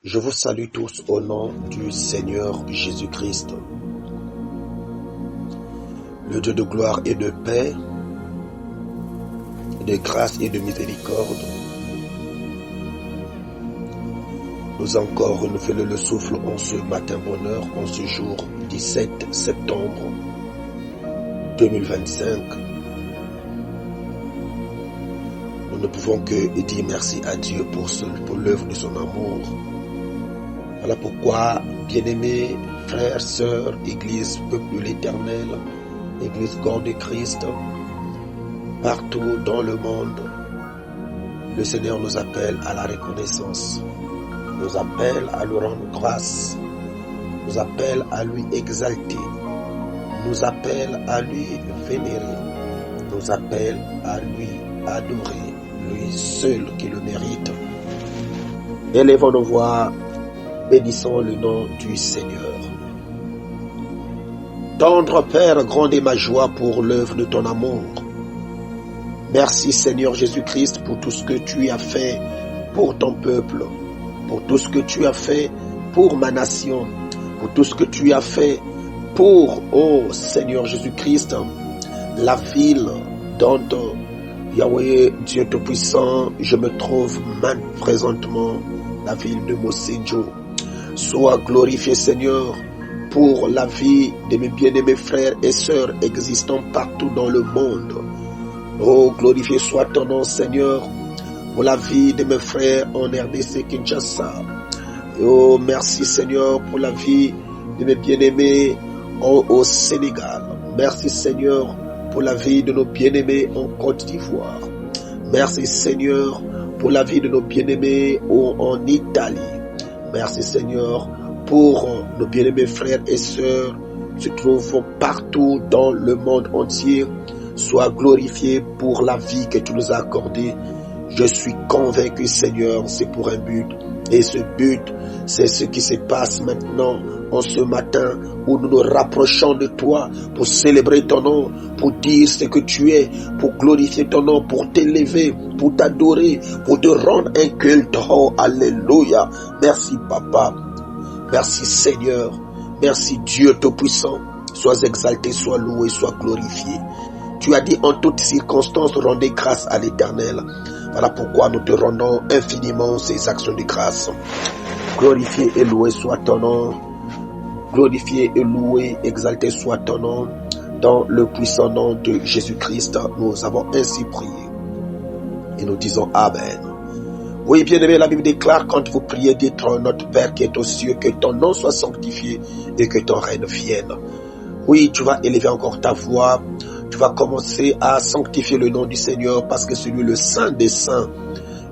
Je vous salue tous au nom du Seigneur Jésus-Christ. Le Dieu de gloire et de paix, de grâce et de miséricorde, nous a encore renouvelé le souffle en ce matin bonheur, en ce jour 17 septembre 2025. Nous ne pouvons que dire merci à Dieu pour l'œuvre de son amour. Voilà pourquoi, bien-aimés, frères, sœurs, Église, peuple de l'Éternel, Église corps de Christ, partout dans le monde, le Seigneur nous appelle à la reconnaissance, nous appelle à lui rendre grâce, nous appelle à lui exalter, nous appelle à lui vénérer, nous appelle à lui adorer, lui seul qui le mérite. Élevons nos voix, bénissons le nom du Seigneur. Tendre Père, grande est ma joie pour l'œuvre de ton amour. Merci Seigneur Jésus-Christ pour tout ce que tu as fait pour ton peuple, pour tout ce que tu as fait pour ma nation, pour tout ce que tu as fait pour, oh Seigneur Jésus-Christ, la ville dont Yahweh, Dieu Tout-Puissant, je me trouve présentement, la ville de Mossédjo. Sois glorifié Seigneur pour la vie de mes bien-aimés frères et sœurs existant partout dans le monde. Oh, glorifié soit ton nom Seigneur pour la vie de mes frères en RDC Kinshasa. Oh, merci Seigneur pour la vie de mes bien-aimés au Sénégal. Merci Seigneur pour la vie de nos bien-aimés en Côte d'Ivoire. Merci Seigneur pour la vie de nos bien-aimés en Italie. Merci Seigneur pour nos bien-aimés frères et sœurs qui se trouvent partout dans le monde entier. Sois glorifié pour la vie que tu nous as accordée. Je suis convaincu Seigneur, c'est pour un but. Et ce but, c'est ce qui se passe maintenant, en ce matin, où nous nous rapprochons de toi pour célébrer ton nom, pour dire ce que tu es, pour glorifier ton nom, pour t'élever, pour t'adorer, pour te rendre un culte. Oh, alléluia. Merci Papa. Merci Seigneur. Merci Dieu Tout-Puissant. Sois exalté, sois loué, sois glorifié. Tu as dit en toutes circonstances, rendez grâce à l'Éternel. Voilà pourquoi nous te rendons infiniment ces actions de grâce. Glorifié et loué soit ton nom. Glorifié et loué, exalté soit ton nom. Dans le puissant nom de Jésus-Christ, nous avons ainsi prié. Et nous disons Amen. Oui, bien-aimé, la Bible déclare, quand vous priez, dites notre Père qui est aux cieux, que ton nom soit sanctifié et que ton règne vienne. Oui, tu vas élever encore ta voix. Tu vas commencer à sanctifier le nom du Seigneur parce que c'est lui le Saint des Saints.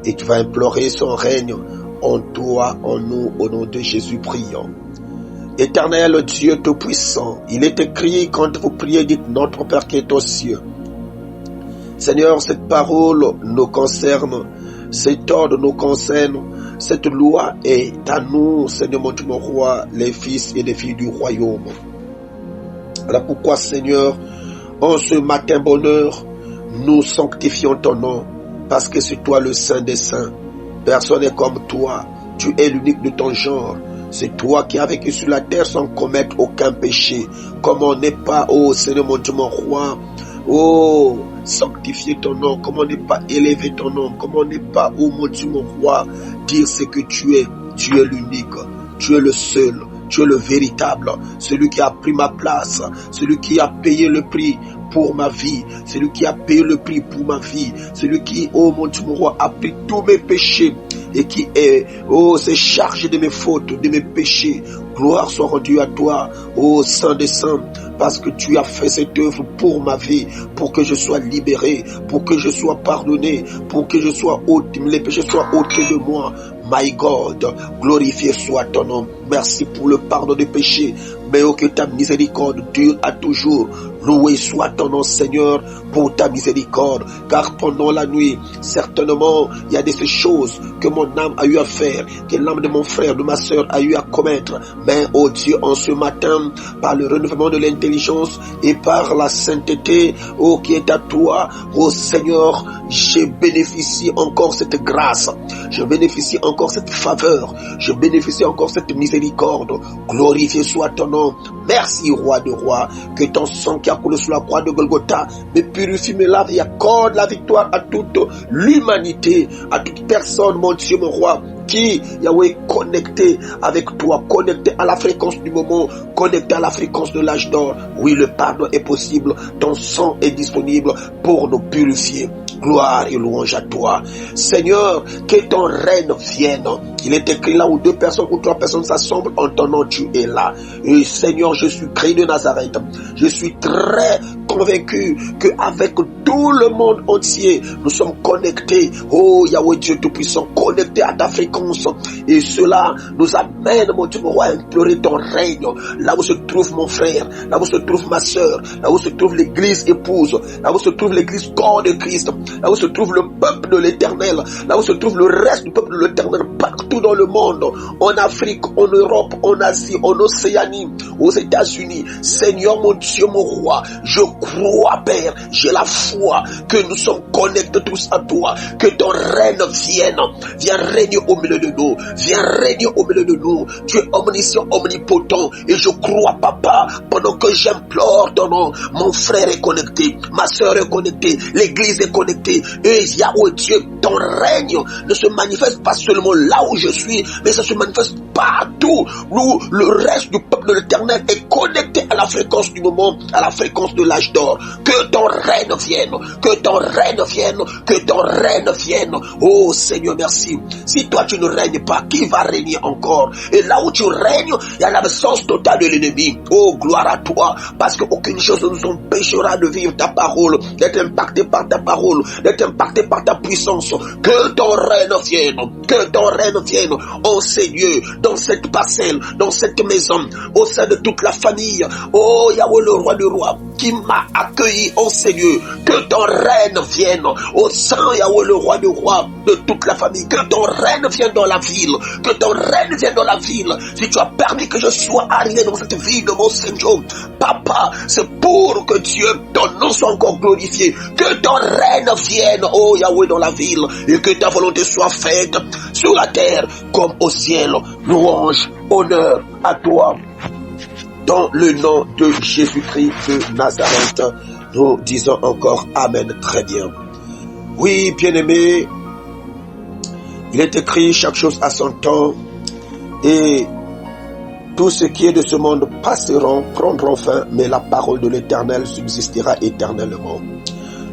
Et tu vas implorer son règne en toi, en nous, au nom de Jésus, prions. Éternel Dieu Tout-Puissant, il est écrit, quand vous priez, dites notre Père qui est aux cieux. Seigneur, cette parole nous concerne, cet ordre nous concerne, cette loi est à nous, Seigneur mon Dieu, mon roi, les fils et les filles du royaume. Voilà pourquoi, Seigneur, en ce matin bonheur, nous sanctifions ton nom, parce que c'est toi le Saint des Saints. Personne n'est comme toi, tu es l'unique de ton genre. C'est toi qui as vécu sur la terre sans commettre aucun péché. Comme on n'est pas, oh Seigneur mon Dieu, mon roi, oh, sanctifier ton nom, comme on n'est pas élever ton nom, comme on n'est pas, oh mon Dieu, mon roi, dire ce que tu es l'unique, tu es le seul. Tu es le véritable, celui qui a pris ma place, celui qui a payé le prix pour ma vie, celui qui a payé le prix pour ma vie, celui qui, oh mon Dieu, mon roi, a pris tous mes péchés et qui est, oh, s'est chargé de mes fautes, de mes péchés. Gloire soit rendue à toi, oh Saint des Saints, parce que tu as fait cette œuvre pour ma vie, pour que je sois libéré, pour que je sois pardonné, pour que je sois ôté, les péchés soient ôtés de moi. My God, glorifié soit ton nom. Merci pour le pardon des péchés. mais que ta miséricorde dure à toujours. Loué soit ton nom, Seigneur, pour ta miséricorde, car pendant la nuit, certainement, il y a de ces choses que mon âme a eu à faire, que l'âme de mon frère, de ma soeur a eu à commettre. Mais, oh Dieu, en ce matin, par le renouvellement de l'intelligence et par la sainteté, oh, qui est à toi, oh Seigneur, je bénéficie encore cette grâce, je bénéficie encore cette faveur, je bénéficie encore cette miséricorde. Glorifié soit ton nom. Merci, roi de rois, que ton sang qui a coulé sur la croix de Golgotha me purifie, me lave et accorde la victoire à toute l'humanité, à toute personne, mon Dieu, mon roi, qui, Yahweh, connecté avec toi, connecté à la fréquence du moment, connecté à la fréquence de l'âge d'or. Oui, le pardon est possible, ton sang est disponible pour nous purifier. Gloire et louange à toi. Seigneur, que ton règne vienne. Il est écrit là où 2 personnes ou 3 personnes s'assemblent en ton nom, tu es là. Et Seigneur, je suis Christ de Nazareth. Je suis très convaincu qu'avec tout le monde entier, nous sommes connectés. Oh Yahweh Dieu Tout-Puissant, connectés à ta fréquence. Et cela nous amène, mon Dieu, mon roi, à implorer ton règne. Là où se trouve mon frère, là où se trouve ma soeur, là où se trouve l'église épouse, là où se trouve l'église corps de Christ, là où se trouve le peuple de l'éternel, là où se trouve le reste du peuple de l'éternel, partout dans le monde, en Afrique, en Europe, en Asie, en Océanie, aux États-Unis. Seigneur, mon Dieu, mon roi, je crois, Père, j'ai la foi que nous sommes connectés tous à toi, que ton règne viens régner au milieu de nous, viens régner au milieu de nous. Tu es omniscient, omnipotent, et je crois, Papa, pendant que j'implore ton nom, mon frère est connecté, ma soeur est connectée, l'église est connectée, et Yahweh Dieu, ton règne ne se manifeste pas seulement là où je suis, mais ça se manifeste partout où le reste du peuple de l'éternel est connecté à la fréquence du moment, à la fréquence de l'âge d'or. Que ton règne vienne, que ton règne vienne, que ton règne vienne. Oh Seigneur, merci. Si toi tu ne règnes pas, qui va régner encore? Et là où tu règnes, il y a l'absence totale de l'ennemi. Oh, gloire à toi, parce qu'aucune chose ne nous empêchera de vivre ta parole, d'être impacté par ta parole, d'être impacté par ta puissance. Que ton règne vienne, que ton règne vienne, oh Seigneur, dans cette parcelle, dans cette maison, au sein de toute la famille. Oh Yahweh, le roi du roi, qui m'a accueilli, oh Seigneur, que ton règne vienne, au sein, Yahweh, le roi du roi, de toute la famille, que ton règne vienne dans la ville, que ton règne vienne dans la ville. Si tu as permis que je sois arrivé dans cette ville de mon Seigneur, Papa, c'est pour que Dieu, ton nom soit encore glorifié, que ton règne vienne, oh Yahweh, dans la ville, et que ta volonté soit faite sur la terre comme au ciel. Louange, honneur à toi. Dans le nom de Jésus-Christ de Nazareth, nous disons encore Amen. Très bien. Oui, bien-aimé, il est écrit chaque chose à son temps, et tout ce qui est de ce monde passeront, prendront fin, mais la parole de l'Éternel subsistera éternellement.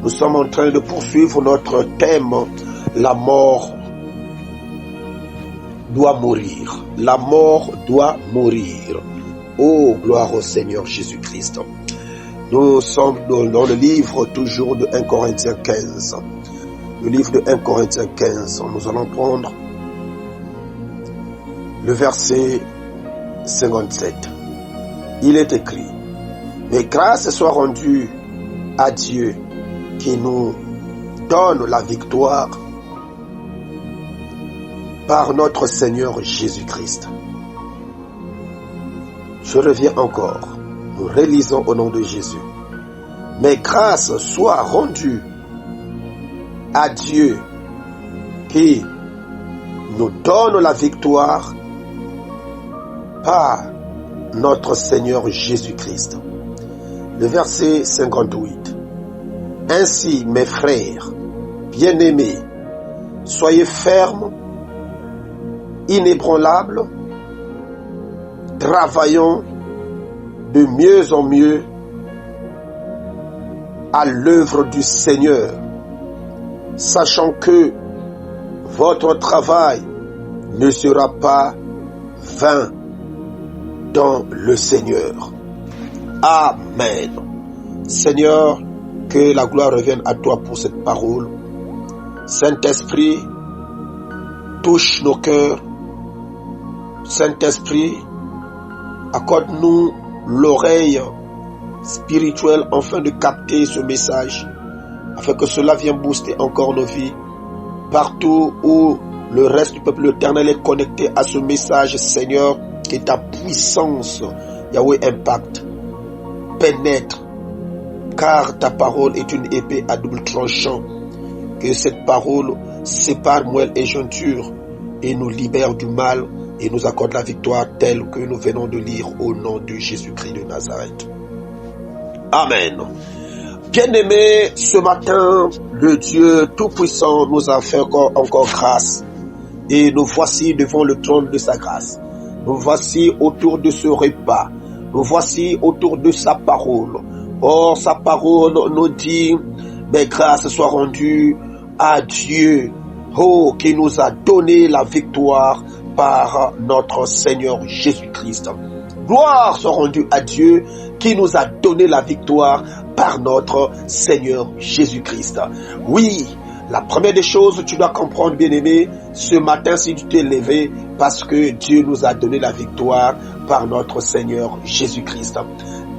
Nous sommes en train de poursuivre notre thème, la mort doit mourir. La mort doit mourir. Oh, gloire au Seigneur Jésus-Christ. Nous sommes dans le livre toujours de 1 Corinthiens 15. Le livre de 1 Corinthiens 15. Nous allons prendre le verset 57. Il est écrit: mais grâce soit rendue à Dieu qui nous donne la victoire par notre Seigneur Jésus-Christ. Je reviens encore. Nous relisons au nom de Jésus. Mais grâce soit rendue à Dieu qui nous donne la victoire par notre Seigneur Jésus-Christ. Le verset 58. Ainsi, mes frères, bien-aimés, soyez fermes, inébranlables, travaillons de mieux en mieux à l'œuvre du Seigneur, sachant que votre travail ne sera pas vain dans le Seigneur. Amen. Seigneur, que la gloire revienne à toi pour cette parole. Saint-Esprit, touche nos cœurs. Saint-Esprit, accorde-nous l'oreille spirituelle afin de capter ce message, afin que cela vienne booster encore nos vies. Partout où le reste du peuple éternel est connecté à ce message, Seigneur, que ta puissance, Yahweh, Impact, pénètre, car ta parole est une épée à double tranchant. Que cette parole sépare moelle et jointure et nous libère du mal et nous accorde la victoire telle que nous venons de lire au nom de Jésus-Christ de Nazareth. Amen. Bien-aimés, ce matin, le Dieu Tout-Puissant nous a fait encore grâce et nous voici devant le trône de sa grâce. Nous voici autour de ce repas. Nous voici autour de sa parole. Or, sa parole nous dit, mais grâce soit rendue à Dieu, qui nous a donné la victoire par notre Seigneur Jésus-Christ. Gloire soit rendue à Dieu qui nous a donné la victoire par notre Seigneur Jésus-Christ. Oui, la première des choses, tu dois comprendre, bien-aimé, ce matin, si tu t'es levé, parce que Dieu nous a donné la victoire par notre Seigneur Jésus-Christ.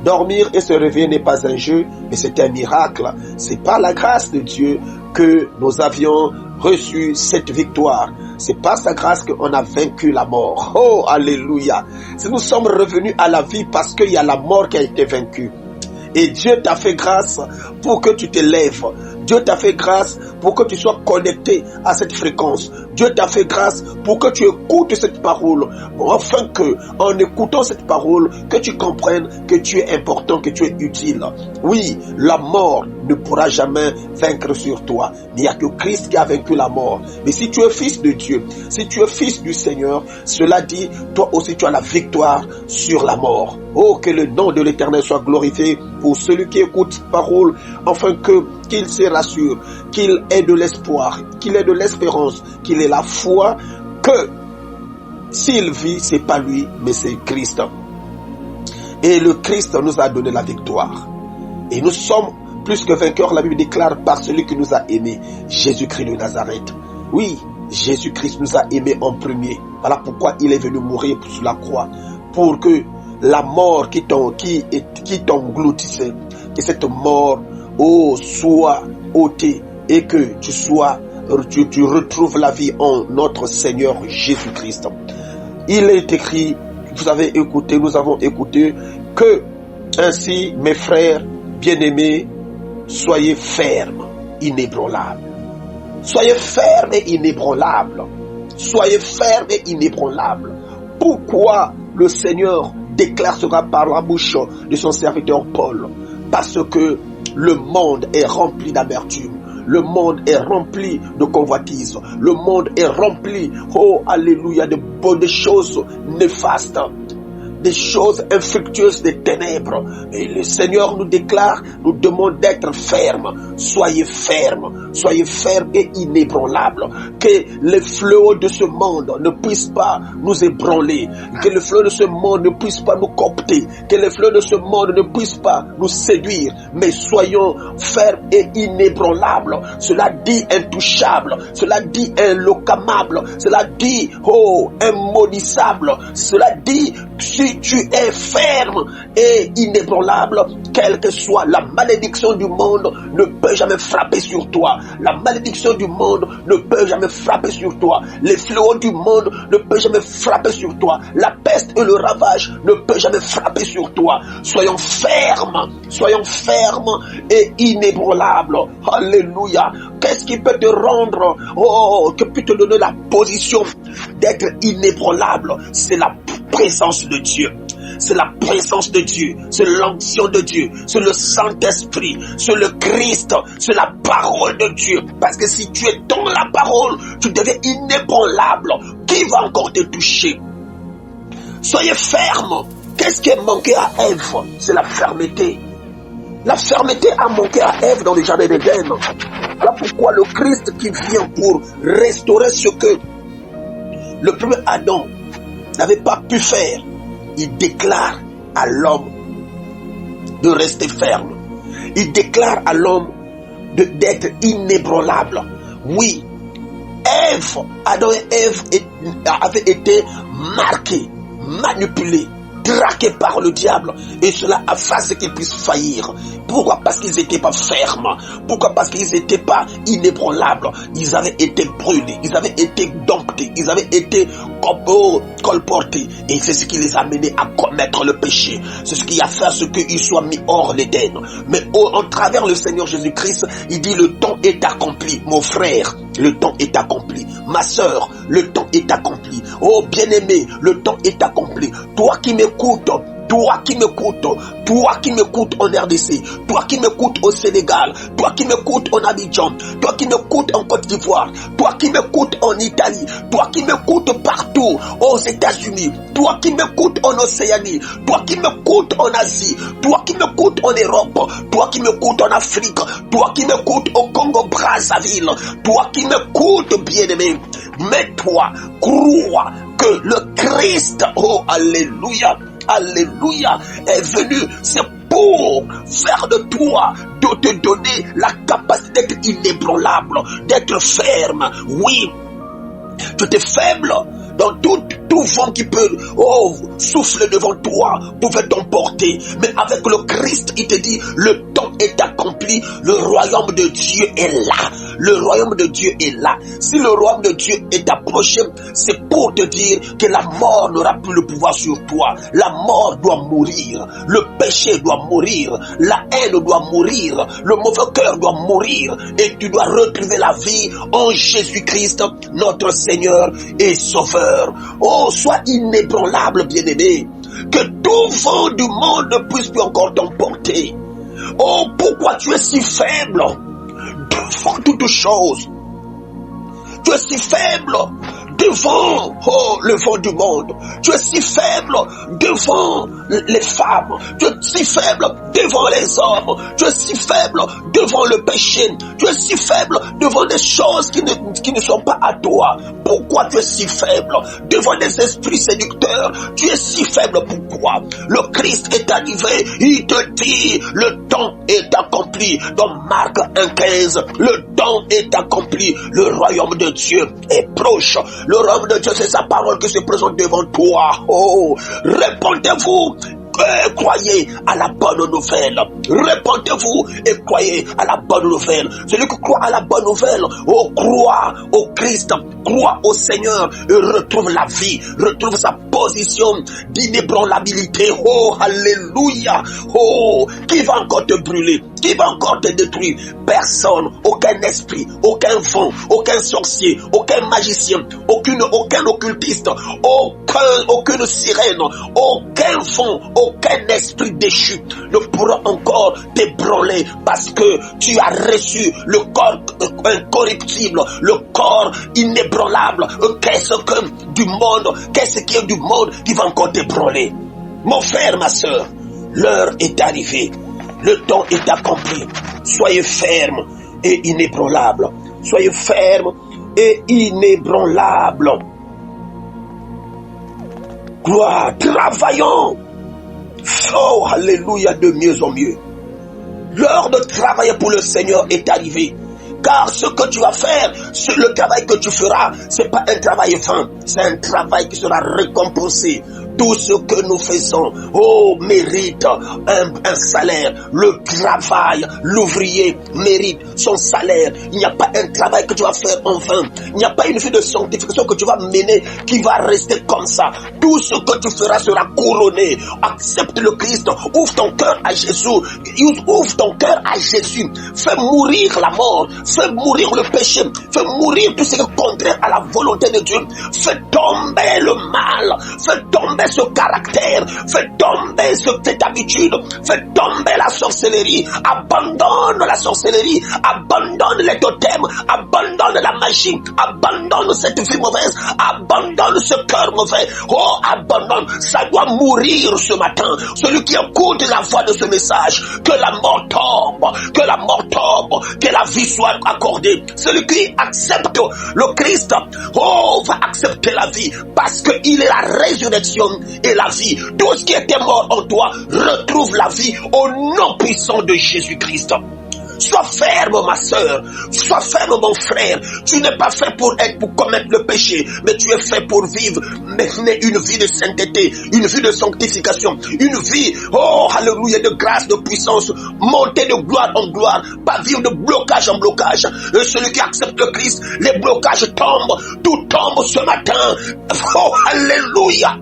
Dormir et se réveiller n'est pas un jeu, mais c'est un miracle. C'est par la grâce de Dieu que nous avions reçu cette victoire. C'est par sa grâce qu'on a vaincu la mort. Oh, alléluia. Si nous sommes revenus à la vie parce qu'il y a la mort qui a été vaincue. Et Dieu t'a fait grâce pour que tu te lèves. Dieu t'a fait grâce pour que tu sois connecté à cette fréquence. Dieu t'a fait grâce pour que tu écoutes cette parole. Afin que, en écoutant cette parole, que tu comprennes que tu es important, que tu es utile. Oui, la mort ne pourra jamais vaincre sur toi. Mais il n'y a que Christ qui a vaincu la mort. Mais si tu es fils de Dieu, si tu es fils du Seigneur, cela dit, toi aussi tu as la victoire sur la mort. Oh, que le nom de l'Éternel soit glorifié pour celui qui écoute cette parole, afin qu'il se rassure, qu'il ait de l'espoir, qu'il ait de l'espérance, qu'il ait la foi que s'il vit, c'est pas lui, mais c'est Christ. Et le Christ nous a donné la victoire. Et nous sommes plus que vainqueurs, la Bible déclare, par celui qui nous a aimés, Jésus-Christ de Nazareth. Oui, Jésus-Christ nous a aimés en premier. Voilà pourquoi il est venu mourir sur la croix, pour que la mort qui t'engloutissait, que cette mort soit ôtée et que tu retrouves la vie en notre Seigneur Jésus-Christ. Il est écrit, nous avons écouté que ainsi, mes frères bien-aimés, soyez fermes, inébranlables. Soyez fermes et inébranlables. Soyez fermes et inébranlables. Pourquoi le Seigneur déclare cela par la bouche de son serviteur Paul? Parce que le monde est rempli d'amertume. Le monde est rempli de convoitise. Le monde est rempli, oh alléluia, de bonnes choses néfastes, des choses infructueuses des ténèbres. Et le Seigneur nous déclare, nous demande d'être fermes. Soyez fermes et inébranlables. Que les fléaux de ce monde ne puissent pas nous ébranler. Que les fléaux de ce monde ne puissent pas nous coopter. Que les fléaux de ce monde ne puissent pas nous séduire. Mais soyons fermes et inébranlables. Cela dit intouchables. Cela dit inlocamables. Cela dit, immaudissable. Cela dit, si tu es ferme et inébranlable, quelle que soit la malédiction du monde, ne peut jamais frapper sur toi. La malédiction du monde ne peut jamais frapper sur toi. Les fléaux du monde ne peuvent jamais frapper sur toi. La peste et le ravage ne peuvent jamais frapper sur toi. Soyons fermes et inébranlables. Alléluia. Qu'est-ce qui peut te rendre, que peut te donner la position d'être inébranlable? C'est la présence de Dieu. C'est la présence de Dieu, c'est l'onction de Dieu, c'est le Saint-Esprit, c'est le Christ, c'est la parole de Dieu. Parce que si tu es dans la parole, tu deviens inébranlable. Qui va encore te toucher? Soyez ferme. Qu'est-ce qui a manqué à Ève? C'est la fermeté. La fermeté a manqué à Ève dans le jardin d'Éden. Voilà pourquoi le Christ qui vient pour restaurer ce que le premier Adam n'avait pas pu faire, il déclare à l'homme de rester ferme. Il déclare à l'homme d'être inébranlable. Oui, Adam et Ève avaient été marqués, manipulés, traqués par le diable, et cela a fait ce qu'ils puissent faillir. Pourquoi? Parce qu'ils n'étaient pas fermes. Pourquoi? Parce qu'ils n'étaient pas inébranlables. Ils avaient été brûlés, ils avaient été domptés, ils avaient été colportés, et c'est ce qui les a menés à commettre le péché. C'est ce qui a fait à ce qu'ils soient mis hors l'Éden. Mais en travers le Seigneur Jésus-Christ, il dit: le temps est accompli, mon frère, le temps est accompli. Ma sœur, le temps est accompli. Oh bien-aimé, le temps est accompli. Toi qui m'écoutes, toi qui m'écoutes en RDC, toi qui m'écoutes au Sénégal, toi qui m'écoutes en Abidjan, toi qui m'écoutes en Côte d'Ivoire, toi qui m'écoutes en Italie, toi qui m'écoutes partout aux États-Unis, toi qui m'écoutes en Océanie, toi qui m'écoutes en Asie, toi qui m'écoutes en Europe, toi qui m'écoutes en Afrique, toi qui m'écoutes au Congo-Brazzaville, toi qui m'écoutes, bien-aimé, mets-toi, crois que le Christ, oh alléluia, alléluia, est venu, c'est pour faire de toi, de te donner la capacité d'être inébranlable, d'être ferme. Oui, tu es faible dans tout vent qui peut souffler devant toi, pouvait t'emporter. Mais avec le Christ, il te dit: le temps est accompli, le royaume de Dieu est là. Le royaume de Dieu est là. Si le royaume de Dieu est approché, c'est pour te dire que la mort n'aura plus le pouvoir sur toi. La mort doit mourir, le péché doit mourir, la haine doit mourir, le mauvais cœur doit mourir, et tu dois retrouver la vie en Jésus-Christ, notre Seigneur et Sauveur. Oh, sois inébranlable, bien-aimé, que tout vent du monde ne puisse plus encore t'emporter. Oh, pourquoi tu es si faible devant toutes choses? Tu es si faible devant le vent du monde. Tu es si faible devant les femmes. Tu es si faible devant les hommes. Tu es si faible devant le péché. Tu es si faible devant des choses qui ne sont pas à toi. Pourquoi tu es si faible devant des esprits séducteurs? Tu es si faible. Pourquoi? Le Christ est arrivé. Il te dit: le temps est accompli. Dans Marc 1,15, le temps est accompli. Le royaume de Dieu est proche. Le royaume de Dieu, c'est sa parole qui se présente devant toi. Oh, répondez-vous et croyez à la bonne nouvelle. Répondez-vous et croyez à la bonne nouvelle. Celui qui croit à la bonne nouvelle, oh, croit au Christ, croit au Seigneur et retrouve la vie, retrouve sa position d'inébranlabilité. Oh, alléluia. Oh, qui va encore te brûler? Qui va encore te détruire? Personne, aucun esprit, aucun vent, aucun sorcier, aucun magicien, aucun occultiste, aucune sirène, aucun vent, aucun esprit déchu ne pourra encore t'ébranler, parce que tu as reçu le corps incorruptible, le corps inébranlable. Qu'est-ce qui est du monde qui va encore t'ébranler? Mon frère, ma soeur, l'heure est arrivée. Le temps est accompli. Soyez ferme et inébranlable. Soyez ferme et inébranlable. Gloire, travaillons. Oh, alléluia, de mieux en mieux. L'heure de travailler pour le Seigneur est arrivée. Car ce que tu vas faire, le travail que tu feras, c'est pas un travail vain, c'est un travail qui sera récompensé. Tout ce que nous faisons, mérite un salaire. Le travail, l'ouvrier mérite son salaire. Il n'y a pas un travail que tu vas faire en vain. Il n'y a pas une vie de sanctification que tu vas mener qui va rester comme ça. Tout ce que tu feras sera couronné. Accepte le Christ. Ouvre ton cœur à Jésus. Ouvre ton cœur à Jésus. Fais mourir la mort. Fais mourir le péché. Fais mourir tout ce qui est contraire à la volonté de Dieu. Fais tomber le mal. Fais tomber ce caractère, fais tomber cette habitude, fais tomber la sorcellerie, abandonne la sorcellerie, abandonne les totems, abandonne la magie, abandonne cette vie mauvaise, abandonne ce cœur mauvais. Oh, abandonne, ça doit mourir ce matin. Celui qui écoute la voix de ce message, que la mort tombe, que la mort tombe, que la vie soit accordée. Celui qui accepte le Christ, va accepter la vie, parce qu'il est la résurrection et la vie. Tout ce qui était mort en toi retrouve la vie au nom puissant de Jésus-Christ. Sois ferme, ma soeur. Sois ferme, mon frère. Tu n'es pas fait pour commettre le péché, mais tu es fait pour vivre, mener une vie de sainteté, une vie de sanctification, une vie, oh, alléluia, de grâce, de puissance, monter de gloire en gloire, pas vivre de blocage en blocage. Et celui qui accepte le Christ, les blocages tombent, tout tombe ce matin. Oh, alléluia.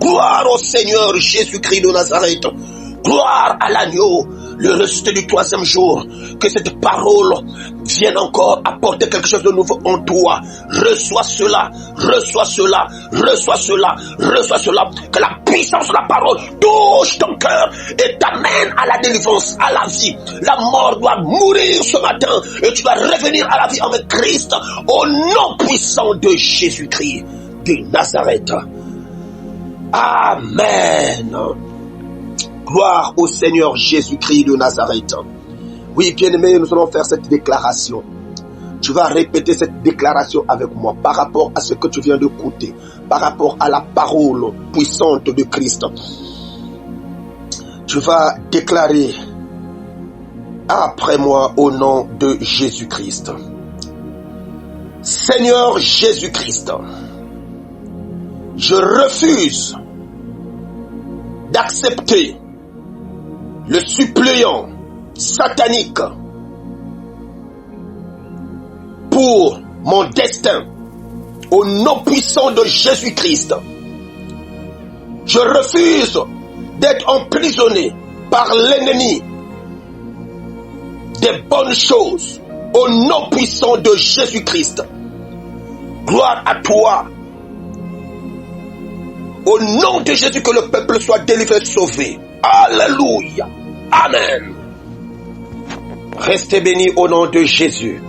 Gloire au Seigneur Jésus-Christ de Nazareth. Gloire à l'agneau, le ressuscité du 3e jour. Que cette parole vienne encore apporter quelque chose de nouveau en toi. Reçois cela, reçois cela, reçois cela, reçois cela. Que la puissance de la parole touche ton cœur et t'amène à la délivrance, à la vie. La mort doit mourir ce matin et tu dois revenir à la vie avec Christ au nom puissant de Jésus-Christ de Nazareth. Amen. Gloire au Seigneur Jésus-Christ de Nazareth. Oui, bien-aimé, nous allons faire cette déclaration. Tu vas répéter cette déclaration avec moi par rapport à ce que tu viens d'écouter, par rapport à la parole puissante de Christ. Tu vas déclarer après moi au nom de Jésus-Christ. Seigneur Jésus-Christ, je refuse d'accepter le suppléant satanique pour mon destin au nom puissant de Jésus-Christ. Je refuse d'être emprisonné par l'ennemi des bonnes choses au nom puissant de Jésus-Christ. Gloire à toi. Au nom de Jésus, que le peuple soit délivré, sauvé. Alléluia. Amen. Restez bénis au nom de Jésus.